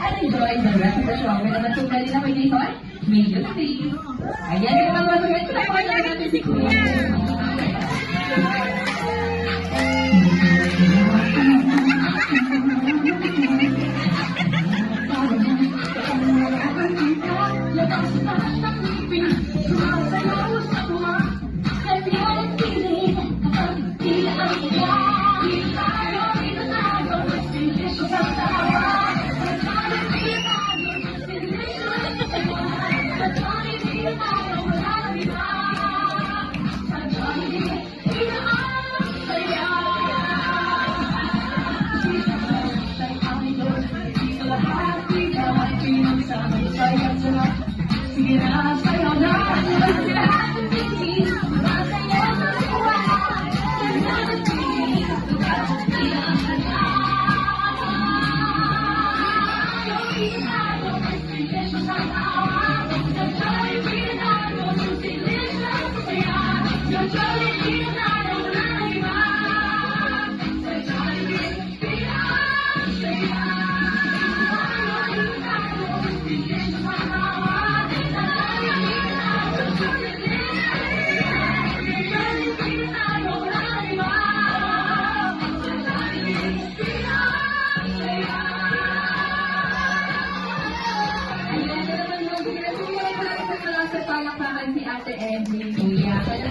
and enjoy the rest of the show. May naman kung pwede na kay Nathan, may you see. Ayan, yung mga mag-uwet. Salamat lang natin si Kuya. Sige na, sa'yo na. Palakpakan si Ate Emily, Kuya.